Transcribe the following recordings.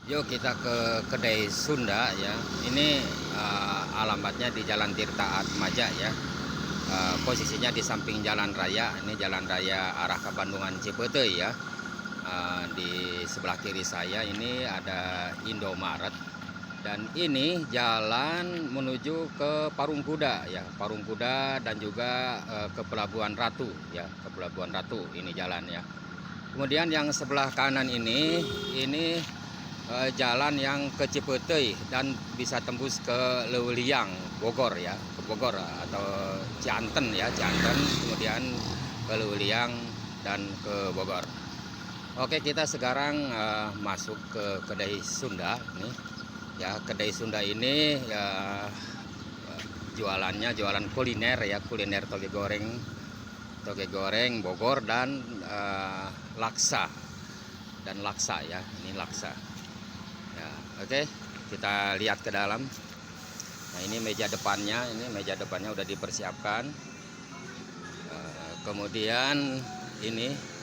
Yuk kita ke kedai Sunda ya. Ini alamatnya di Jalan Tirta Atmaja ya. Posisinya di samping jalan raya. Ini jalan raya arah ke Bandungan Cipete ya. Di sebelah kiri saya ini ada Indomaret, dan ini jalan menuju ke Parung Kuda ya, Parung Kuda, dan juga ke Pelabuhan Ratu ya, ke Pelabuhan Ratu ini jalan ya. Kemudian yang sebelah kanan ini jalan yang ke Cipete dan bisa tembus ke Leuliang, Bogor ya, ke Bogor atau Cianten ya, Cianten, kemudian ke Leuliang dan ke Bogor. Oke, kita sekarang masuk ke kedai Sunda nih. Ya, kedai Sunda ini ya jualannya jualan kuliner ya, kuliner toge goreng Bogor dan laksa ya, ini laksa. Ya, oke, kita lihat ke dalam. Nah, ini meja depannya udah dipersiapkan. Kemudian ini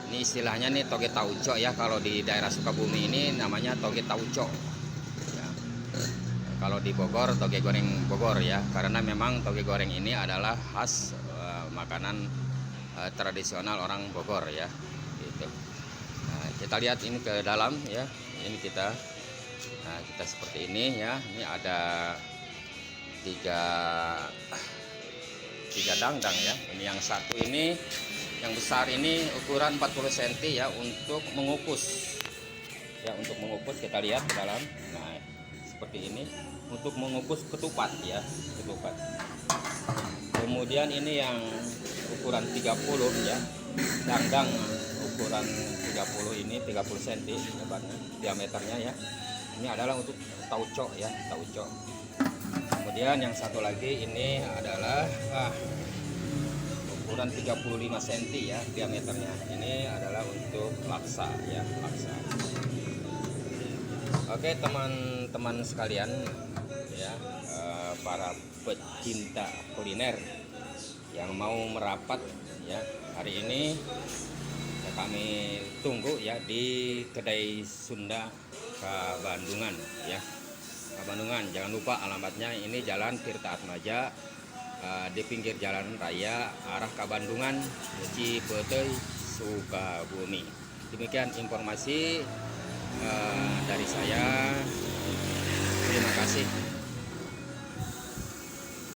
istilahnya nih toge tauco ya, kalau di daerah Sukabumi ini namanya toge tauco ya. Kalau di Bogor toge goreng Bogor ya, karena memang toge goreng ini adalah khas makanan tradisional orang Bogor ya gitu. Nah, kita lihat ini ke dalam ya. Ini kita seperti ini ya. Ini ada tiga dangdang ya. Ini yang satu ini, yang besar ini ukuran 40 cm ya, untuk mengukus ya, untuk mengukus. Kita lihat ke dalam. Nah, seperti ini untuk mengukus ketupat ya, ketupat. Kemudian ini yang ukuran 30 ya, dangdang ukuran 30, ini 30 cm lebarnya, diameternya ya. Ini adalah untuk tauco ya, tauco. Kemudian yang satu lagi ini adalah ukuran 35 cm ya, diameternya. Ini adalah untuk laksa ya, laksa. Oke, teman-teman sekalian ya, para pecinta kuliner yang mau merapat ya, hari ini ya, kami tunggu ya di kedai Sunda Kabandungan ya, Kabandungan. Jangan lupa alamatnya ini Jalan Tirta Atmaja, di pinggir jalan raya arah Kabandungan, Cipete, Sukabumi. Demikian informasi dari saya. Terima kasih.